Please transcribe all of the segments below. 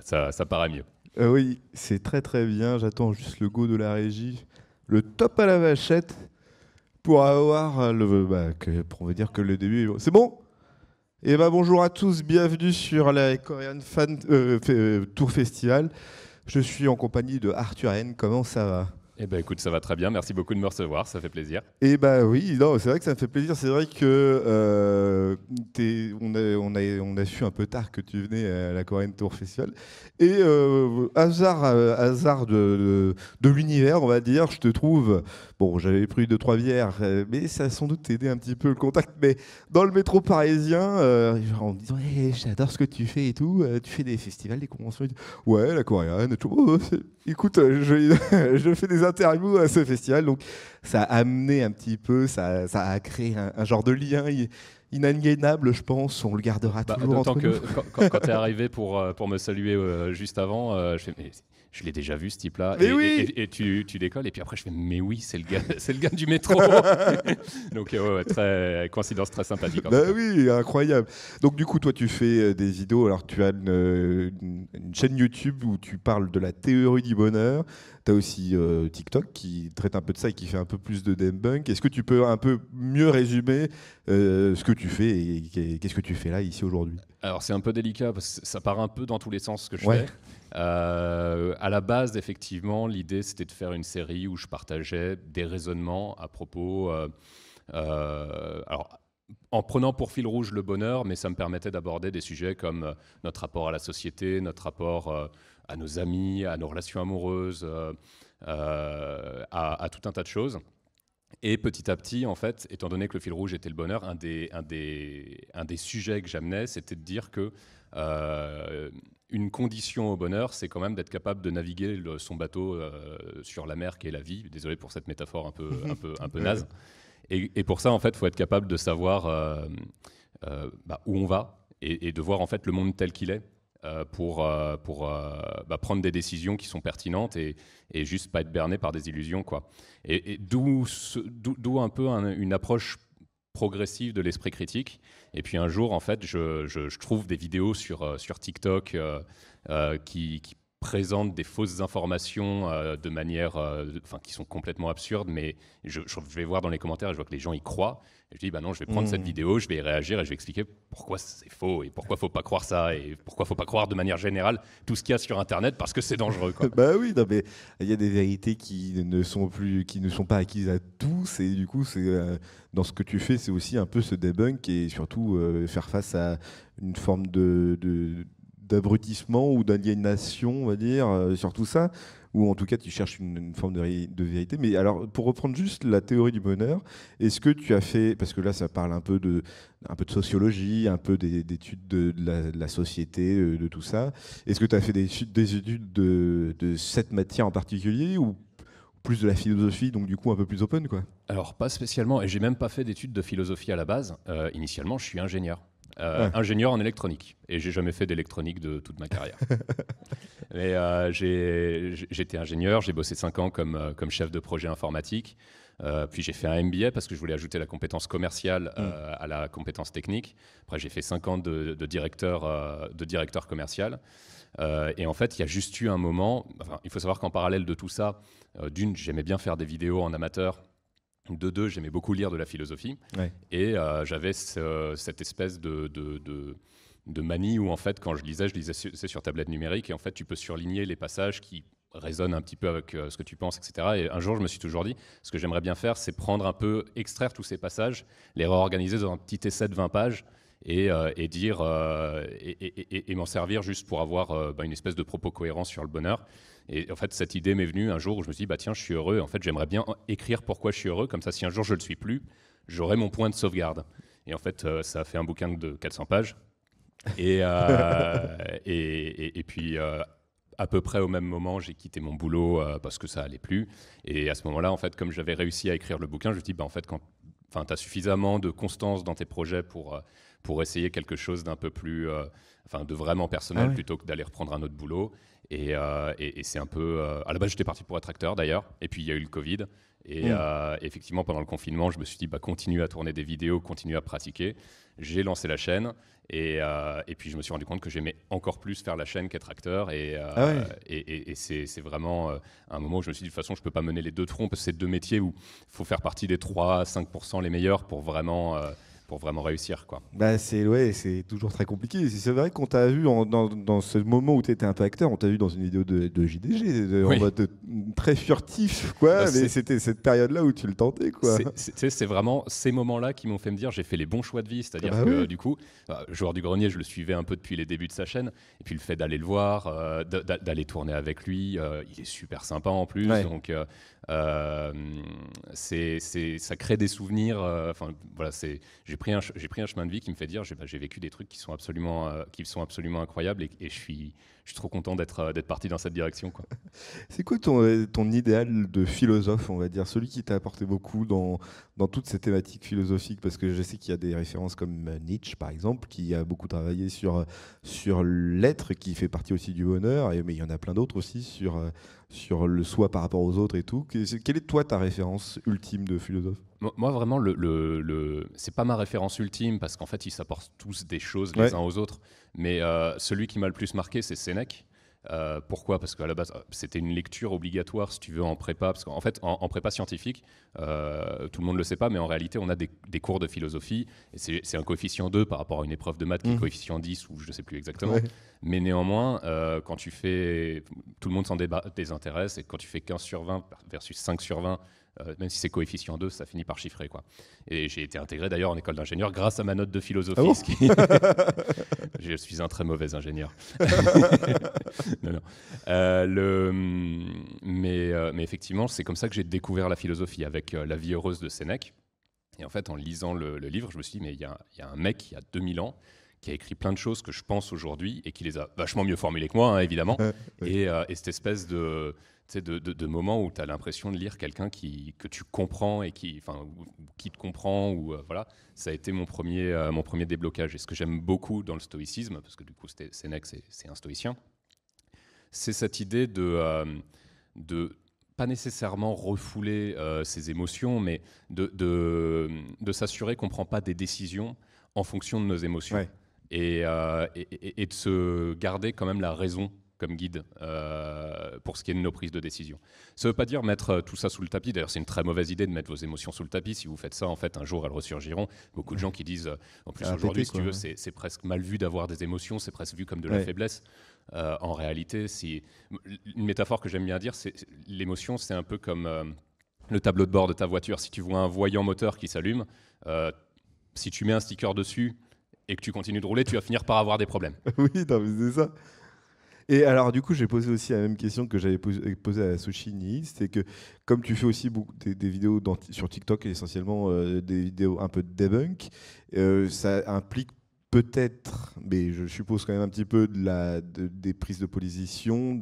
ça paraît mieux. Oui, c'est très très bien. J'attends juste le go de la régie. Le top à la vachette pour avoir pour me dire que le début est... C'est bon? Et bonjour à tous, bienvenue sur la Korean Tour Festival. Je suis en compagnie de Arthur N. Comment ça va? Eh ben écoute, ça va très bien. Merci beaucoup de me recevoir, ça fait plaisir. Eh oui, non, c'est vrai que ça me fait plaisir. C'est vrai que on a su un peu tard que tu venais à la Korean Tour Festival. Et hasard de l'univers, on va dire, je te trouve. Bon, j'avais pris 2-3 bières, mais ça a sans doute aidé un petit peu le contact. Mais dans le métro parisien, en me disant, hey, j'adore ce que tu fais et tout. Tu fais des festivals, des conventions. Et tout. Ouais, la coréenne et tout. Oh, écoute, je fais des interviews à ce festival, donc ça a amené un petit peu, ça a créé un genre de lien inaliénable, je pense. On le gardera toujours entre nous. D'autant que quand tu es arrivé pour me saluer juste avant, je fais, mais je l'ai déjà vu ce type-là. Mais oui. Et tu décolles, et puis après je fais, mais oui, c'est le gars du métro. Donc coïncidence très sympathique. Oui, incroyable. Donc du coup, toi, tu fais des vidéos. Alors, tu as une chaîne YouTube où tu parles de la théorie du bonheur. Tu as aussi TikTok qui traite un peu de ça et qui fait un peu plus de debunk. Est-ce que tu peux un peu mieux résumer ce que tu fais et qu'est-ce que tu fais là, ici, aujourd'hui? Alors, c'est un peu délicat parce que ça part un peu dans tous les sens ce que je Ouais. fais. À la base, effectivement, l'idée, c'était de faire une série où je partageais des raisonnements à propos... alors, en prenant pour fil rouge le bonheur, mais ça me permettait d'aborder des sujets comme notre rapport à la société, notre rapport à nos amis, à nos relations amoureuses, à tout un tas de choses. Et petit à petit, en fait, étant donné que le fil rouge était le bonheur, un des sujets que j'amenais, c'était de dire que une condition au bonheur, c'est quand même d'être capable de naviguer son bateau sur la mer qui est la vie. Désolé pour cette métaphore un peu naze. Et pour ça, en fait, il faut être capable de savoir où on va et de voir en fait le monde tel qu'il est pour prendre des décisions qui sont pertinentes et juste pas être berné par des illusions, quoi. Et d'où un peu une approche progressive de l'esprit critique. Et puis un jour, en fait, je trouve des vidéos sur TikTok qui présentent des fausses informations de manière, qui sont complètement absurdes, mais je vais voir dans les commentaires et je vois que les gens y croient. Et je dis, non, je vais prendre cette vidéo, je vais y réagir et je vais expliquer pourquoi c'est faux et pourquoi faut pas croire ça et pourquoi faut pas croire de manière générale tout ce qu'il y a sur Internet parce que c'est dangereux, quoi. Oui, non, mais il y a des vérités qui ne sont pas acquises à tous et du coup, dans ce que tu fais, c'est aussi un peu ce debunk et surtout faire face à une forme d'abrutissement ou d'aliénation, on va dire, sur tout ça, ou en tout cas tu cherches une forme de vérité. Mais alors, pour reprendre juste la théorie du bonheur, est-ce que tu as fait, parce que là ça parle un peu de sociologie, un peu d'études de la société, de tout ça, est-ce que tu as fait des études de cette matière en particulier ou plus de la philosophie, donc du coup un peu plus open, quoi? Alors, pas spécialement, et j'ai même pas fait d'études de philosophie à la base. Initialement, je suis ingénieur. Ouais. Ingénieur en électronique, et j'ai jamais fait d'électronique de toute ma carrière. Mais j'étais ingénieur, j'ai bossé 5 ans comme chef de projet informatique, puis j'ai fait un MBA parce que je voulais ajouter la compétence commerciale à la compétence technique. Après j'ai fait 5 ans de directeur commercial. Et en fait, il y a juste eu un moment, il faut savoir qu'en parallèle de tout ça, d'une, j'aimais bien faire des vidéos en amateur. De deux, j'aimais beaucoup lire de la philosophie. Ouais. Et j'avais cette espèce de manie où, en fait, quand je lisais c'est sur tablette numérique. Et en fait, tu peux surligner les passages qui résonnent un petit peu avec ce que tu penses, etc. Et un jour, je me suis toujours dit, ce que j'aimerais bien faire, c'est prendre un peu, extraire tous ces passages, les réorganiser dans un petit essai de 20 pages et dire et m'en servir juste pour avoir une espèce de propos cohérent sur le bonheur. Et en fait, cette idée m'est venue un jour où je me suis dit, tiens, je suis heureux. En fait, j'aimerais bien écrire pourquoi je suis heureux. Comme ça, si un jour je ne le suis plus, j'aurai mon point de sauvegarde. Et en fait, ça a fait un bouquin de 400 pages. Et puis, à peu près au même moment, j'ai quitté mon boulot parce que ça allait plus. Et à ce moment-là, en fait, comme j'avais réussi à écrire le bouquin, je me suis dit, en fait, quand tu as suffisamment de constance dans tes projets pour essayer quelque chose d'un peu plus, de vraiment personnel plutôt que d'aller reprendre un autre boulot. Et c'est un peu... à la base, j'étais parti pour être acteur, d'ailleurs. Et puis, il y a eu le Covid. Et effectivement, pendant le confinement, je me suis dit, continue à tourner des vidéos, continue à pratiquer. J'ai lancé la chaîne et puis je me suis rendu compte que j'aimais encore plus faire la chaîne qu'être acteur. Et c'est vraiment un moment où je me suis dit, de toute façon, je ne peux pas mener les deux de front parce que c'est deux métiers où il faut faire partie des 3-5% les meilleurs pour vraiment réussir, quoi. C'est toujours très compliqué. C'est vrai qu'on t'a vu dans ce moment où tu étais un peu acteur, on t'a vu dans une vidéo de JDG, en mode très furtif, quoi. Mais c'était cette période-là où tu le tentais, quoi. C'est vraiment ces moments-là qui m'ont fait me dire j'ai fait les bons choix de vie. C'est-à-dire que du coup, Joueur du Grenier, je le suivais un peu depuis les débuts de sa chaîne. Et puis le fait d'aller le voir, d'aller tourner avec lui, il est super sympa en plus. Donc ça crée des souvenirs. Voilà, j'ai pris un chemin de vie qui me fait dire j'ai vécu des trucs qui sont absolument incroyables et je suis trop content d'être parti dans cette direction, quoi. C'est quoi ton idéal de philosophe, on va dire, celui qui t'a apporté beaucoup dans toutes ces thématiques philosophiques? Parce que je sais qu'il y a des références comme Nietzsche, par exemple, qui a beaucoup travaillé sur l'être, qui fait partie aussi du bonheur, mais il y en a plein d'autres aussi sur le soi par rapport aux autres et tout. Quelle est, toi, ta référence ultime de philosophe? Moi, vraiment, c'est pas ma référence ultime parce qu'en fait, ils s'apportent tous des choses les uns aux autres. Mais celui qui m'a le plus marqué, c'est Sénèque. Pourquoi? Parce qu'à la base, c'était une lecture obligatoire, si tu veux, en prépa. Parce qu'en fait, en prépa scientifique, tout le monde ne le sait pas, mais en réalité, on a des cours de philosophie. Et c'est un coefficient 2 par rapport à une épreuve de maths qui est coefficient 10, ou je ne sais plus exactement. Ouais. Mais néanmoins, quand tu fais... Tout le monde s'en désintéresse. Et quand tu fais 15 sur 20 versus 5 sur 20, même si c'est coefficient 2, ça finit par chiffrer, quoi. Et j'ai été intégré d'ailleurs en école d'ingénieur grâce à ma note de philosophie. Je suis un très mauvais ingénieur. Non. Mais effectivement, c'est comme ça que j'ai découvert la philosophie, avec La vie heureuse de Sénèque. Et en fait, en lisant le livre, je me suis dit, mais il y a un mec, il y a 2000 ans, qui a écrit plein de choses que je pense aujourd'hui et qui les a vachement mieux formulées que moi, hein, évidemment. Et cette espèce de moments où tu as l'impression de lire quelqu'un que tu comprends et qui te comprend, voilà, ça a été mon premier déblocage. Et ce que j'aime beaucoup dans le stoïcisme, parce que du coup Sénèque c'est un stoïcien, c'est cette idée de pas nécessairement refouler ses émotions, mais de s'assurer qu'on ne prend pas des décisions en fonction de nos émotions. Ouais. Et de se garder quand même la raison comme guide pour ce qui est de nos prises de décision. Ça ne veut pas dire mettre tout ça sous le tapis. D'ailleurs, c'est une très mauvaise idée de mettre vos émotions sous le tapis. Si vous faites ça, en fait, un jour, elles ressurgiront. Beaucoup de gens qui disent, en plus aujourd'hui, si tu veux, c'est presque mal vu d'avoir des émotions, c'est presque vu comme de la faiblesse. En réalité, une métaphore que j'aime bien dire, c'est l'émotion, c'est un peu comme le tableau de bord de ta voiture. Si tu vois un voyant moteur qui s'allume, si tu mets un sticker dessus et que tu continues de rouler, tu vas finir par avoir des problèmes. Oui, non, mais c'est ça. Et alors, du coup, j'ai posé aussi la même question que j'avais posée à Sushi Nii, c'est que comme tu fais aussi beaucoup des vidéos sur TikTok, essentiellement des vidéos un peu de debunk, ça implique peut-être, mais je suppose quand même un petit peu des prises de position,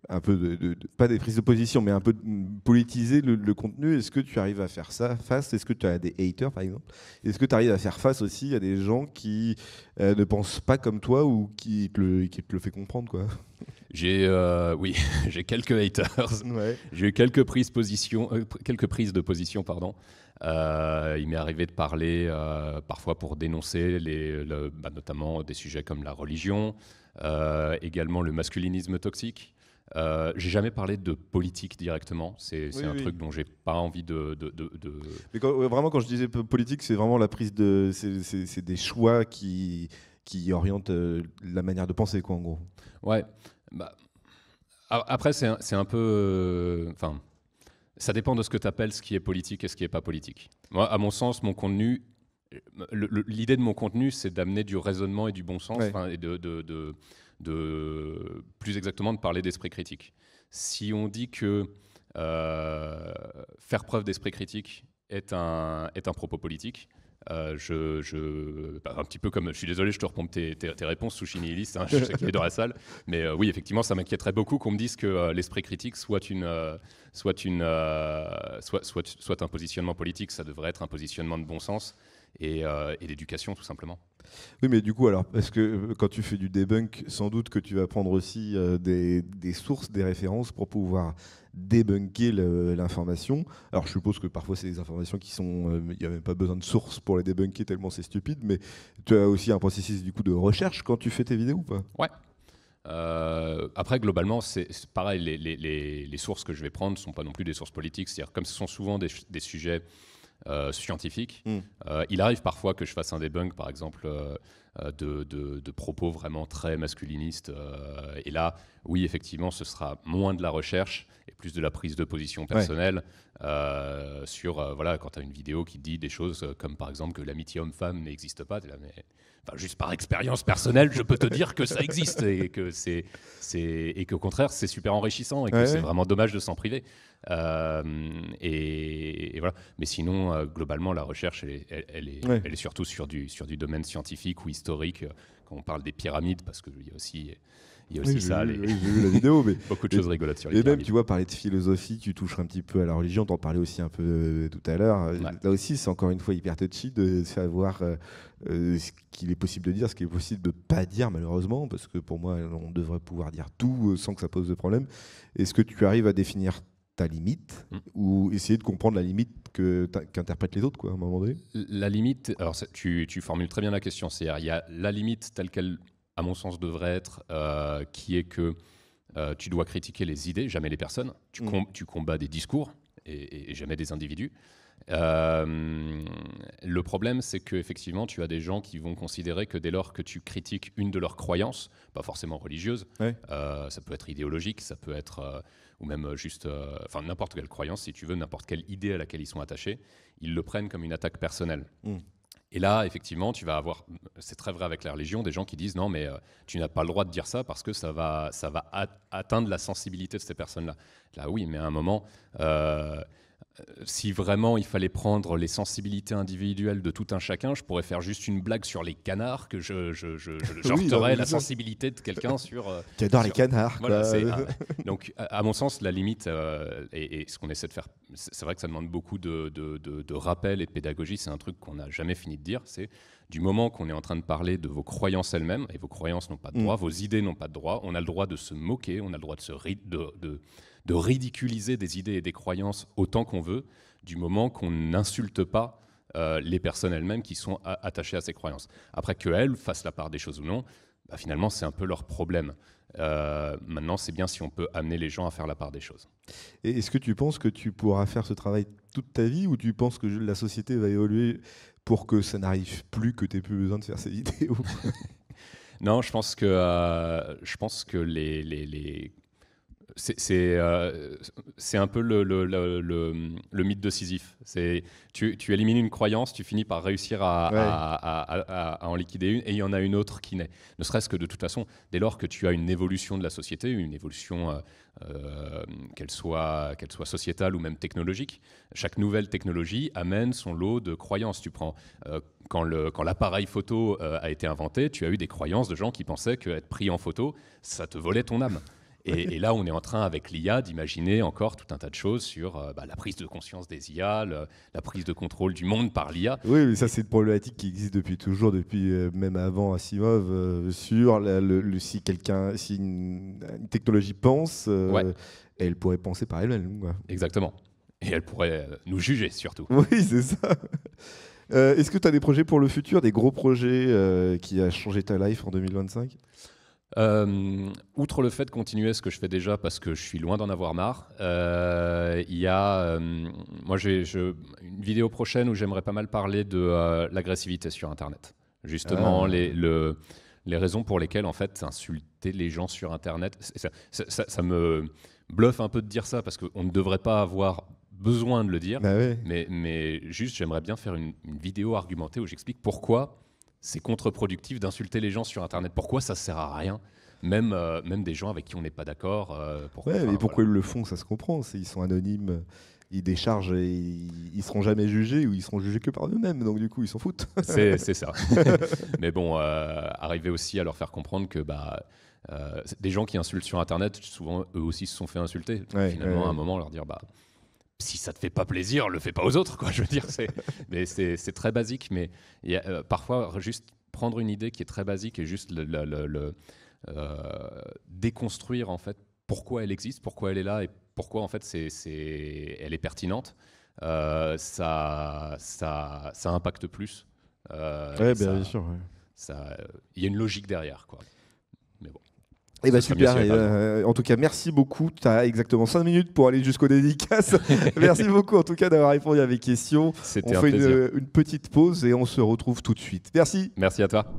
un peu pas des prises de position, mais un peu politiser le contenu. Est-ce que tu arrives à faire ça face? Est-ce que tu as des haters, par exemple? Est-ce que tu arrives à faire face aussi à des gens qui ne pensent pas comme toi ou qui te le fait comprendre, quoi? Oui, j'ai quelques haters. Ouais. J'ai eu quelques prises de position, pardon. Il m'est arrivé de parler parfois pour dénoncer notamment des sujets comme la religion, également le masculinisme toxique. J'ai jamais parlé de politique directement. C'est un truc dont j'ai pas envie de. Mais vraiment, quand je disais politique, c'est vraiment la prise de. C'est des choix qui orientent la manière de penser, quoi, en gros. Ouais. Après, c'est un peu. Ça dépend de ce que tu appelles ce qui est politique et ce qui est pas politique. Moi, à mon sens, mon contenu. L'idée de mon contenu, c'est d'amener du raisonnement et du bon sens, et plus exactement de parler d'esprit critique. Si on dit que faire preuve d'esprit critique est un propos politique, un petit peu comme, je suis désolé, je te repompe tes réponses, Sushi Nihiliste, hein, je sais qu'il est dans la salle, mais oui, effectivement, ça m'inquiéterait beaucoup qu'on me dise que l'esprit critique soit un positionnement politique. Ça devrait être un positionnement de bon sens et d'éducation, tout simplement. Oui, mais du coup, alors, parce que quand tu fais du debunk, sans doute que tu vas prendre aussi des sources, des références pour pouvoir débunker l'information. Alors, je suppose que parfois, c'est des informations qui sont. Il n'y a même pas besoin de sources pour les débunker tellement c'est stupide, mais tu as aussi un processus du coup de recherche quand tu fais tes vidéos ou pas? Ouais. Après, globalement, c'est pareil, les sources que je vais prendre ne sont pas non plus des sources politiques. C'est-à-dire, comme ce sont souvent des sujets scientifiques, il arrive parfois que je fasse un debunk, par exemple, de propos vraiment très masculinistes. Et là, oui, effectivement, ce sera moins de la recherche et plus de la prise de position personnelle sur, voilà, quand tu as une vidéo qui dit des choses comme, par exemple, que l'amitié homme-femme n'existe pas, t'es là, mais... Enfin, juste par expérience personnelle, je peux te dire que ça existe et que et qu'au contraire, c'est super enrichissant et que c'est vraiment dommage de s'en priver. Et voilà. Mais sinon, globalement, la recherche, elle est surtout sur du domaine scientifique ou historique. Quand on parle des pyramides, parce qu'il y a aussi ça. J'ai vu la vidéo, mais beaucoup de choses rigolotes sur les et pyramides. même, tu vois, parler de philosophie, tu touches un petit peu à la religion, t'en parlais aussi un peu tout à l'heure. Là aussi, c'est encore une fois hyper touchy de savoir ce qu'il est possible de dire, ce qu'il est possible de ne pas dire, malheureusement, parce que pour moi, on devrait pouvoir dire tout sans que ça pose de problème. Est-ce que tu arrives à définir ta limite ou essayer de comprendre la limite qu'interprètent les autres, quoi, à un moment donné? La limite, alors tu formules très bien la question, c'est-à-dire il y a la limite telle qu'elle, à mon sens, devrait être, qui est que tu dois critiquer les idées, jamais les personnes. Tu combats des discours et jamais des individus. Le problème, c'est qu'effectivement, tu as des gens qui vont considérer que dès lors que tu critiques une de leurs croyances, pas forcément religieuse, ça peut être idéologique, ça peut être, ou même juste, enfin n'importe quelle croyance, si tu veux, n'importe quelle idée à laquelle ils sont attachés, ils le prennent comme une attaque personnelle. Et là, effectivement, tu vas avoir, c'est très vrai avec la religion, des gens qui disent non, mais tu n'as pas le droit de dire ça parce que ça va atteindre la sensibilité de ces personnes-là. Là, oui, mais à un moment, si vraiment il fallait prendre les sensibilités individuelles de tout un chacun, je pourrais faire juste une blague sur les canards, que j'heurterais la sensibilité de quelqu'un sur... Qui adore les canards. Voilà, donc, à mon sens, la limite, et ce qu'on essaie de faire, c'est vrai que ça demande beaucoup de rappel et de pédagogie, c'est un truc qu'on n'a jamais fini de dire, c'est du moment qu'on est en train de parler de vos croyances elles-mêmes, et vos croyances n'ont pas de droit, vos idées n'ont pas de droit, on a le droit de se moquer, on a le droit de ridiculiser des idées et des croyances autant qu'on veut, du moment qu'on n'insulte pas les personnes elles-mêmes qui sont attachées à ces croyances. Après qu'elles fassent la part des choses ou non, bah finalement c'est un peu leur problème. Maintenant, c'est bien si on peut amener les gens à faire la part des choses. Et est-ce que tu penses que tu pourras faire ce travail toute ta vie, ou tu penses que la société va évoluer pour que ça n'arrive plus, que tu n'aies plus besoin de faire ces vidéos? Non, je pense que c'est un peu le mythe de Sisyphe. Tu élimines une croyance, tu finis par réussir à en liquider une, et il y en a une autre qui naît. Ne serait-ce que de toute façon, dès lors que tu as une évolution de la société, une évolution qu'elle soit sociétale ou même technologique, chaque nouvelle technologie amène son lot de croyances. Tu prends quand l'appareil photo a été inventé, tu as eu des croyances de gens qui pensaient qu'être pris en photo, ça te volait ton âme. Et là, on est en train, avec l'IA, d'imaginer encore tout un tas de choses sur la prise de conscience des IA, la prise de contrôle du monde par l'IA. Oui, mais ça, c'est une problématique qui existe depuis toujours, depuis même avant Asimov, sur si une technologie pense, elle pourrait penser par elle-même. Exactement. Et elle pourrait nous juger, surtout. Oui, c'est ça. Est-ce que tu as des projets pour le futur, des gros projets qui a changé ta life en 2025 ? Outre le fait de continuer ce que je fais déjà, parce que je suis loin d'en avoir marre, il y a moi j'ai une vidéo prochaine où j'aimerais pas mal parler de l'agressivité sur Internet. Justement, les raisons pour lesquelles en fait insulter les gens sur Internet, ça me bluffe un peu de dire ça, parce qu'on ne devrait pas avoir besoin de le dire, mais juste j'aimerais bien faire une vidéo argumentée où j'explique pourquoi c'est contre-productif d'insulter les gens sur Internet. Pourquoi ça sert à rien, même des gens avec qui on n'est pas d'accord. Pourquoi ils le font, ça se comprend. Ils sont anonymes, ils déchargent et ils seront jamais jugés, ou ils seront jugés que par eux-mêmes. Donc du coup, ils s'en foutent. C'est ça. Mais bon, arriver aussi à leur faire comprendre que des gens qui insultent sur Internet, souvent eux aussi se sont fait insulter. Finalement, à un moment, leur dire si ça te fait pas plaisir, le fais pas aux autres, quoi. Je veux dire, c'est très basique, mais parfois juste prendre une idée qui est très basique et juste déconstruire en fait pourquoi elle existe, pourquoi elle est là et pourquoi en fait elle est pertinente, ça impacte plus. Ouais, bien sûr. Ouais. Il y a une logique derrière, quoi. Mais bon. Eh ben super, en tout cas merci beaucoup, tu as exactement 5 minutes pour aller jusqu'aux dédicaces. Merci beaucoup en tout cas d'avoir répondu à mes questions. C'était on fait une petite pause et on se retrouve tout de suite. Merci. Merci à toi.